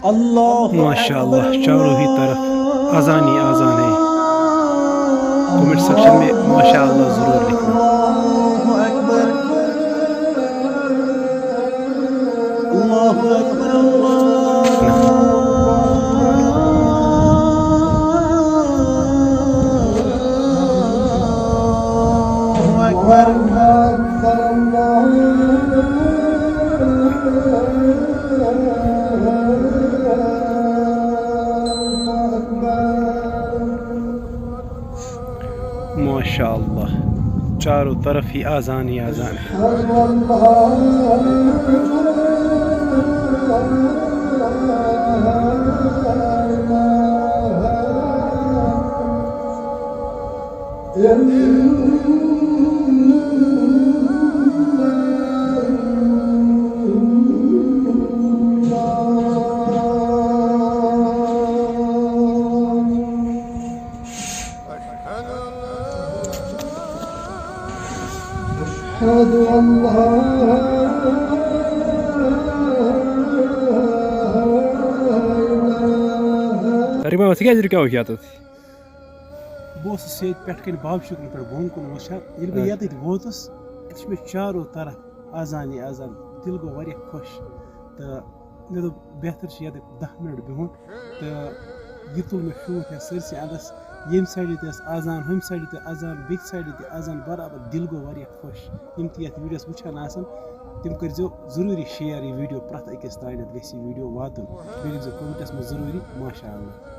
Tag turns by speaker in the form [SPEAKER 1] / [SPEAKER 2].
[SPEAKER 1] ماشاء اللہ چاروں ہی طرف اذان ہی اذان ہے. کمنٹ سیکشن میں ماشاء اللہ ضرور لکھنا. ماشاء اللہ چاروں طرف ہی آذان ہے. تقریباً کیٛازِ رُکیوُکھ ییٚتٮ۪تھ؟
[SPEAKER 2] بہٕ اوسُس ییٚتہِ پٮ۪ٹھ کَنۍ باب شُکرِ پٮ۪ٹھ بۄن کُن وٕچھان ییٚلہِ بہٕ ییٚتٮ۪تھ ووتُس اَتہِ چھُ مےٚ چارو طرف اذان یہِ اذان دِل گوٚو واریاہ خۄش تہٕ مےٚ دوٚپ بہتر چھُ ییٚتٮ۪تھ 10 مِنٹ بِہُن تہٕ یہِ تُل مےٚ شوق یَتھ سٲرسٕے اَندَس ییٚمہِ سایڈٕ تہِ ٲس اذان ہُمہِ سایڈٕ تہِ اذان بیٚکہِ سایڈٕ تہِ اذان برابر دِل گوٚو واریاہ خۄش. یِم تہِ یَتھ ویٖڈیوَس وٕچھان آسَن تِم کٔرۍزیو ضٔروٗری شِیَر یہِ ویٖڈیو پرٛٮ۪تھ أکِس تانٮ۪تھ گژھِ یہِ ویٖڈیو واتُن بیٚیہِ لیکھزیو کوٚمٮ۪نٛٹَس منٛز ضٔروٗری ماشاء اللہ.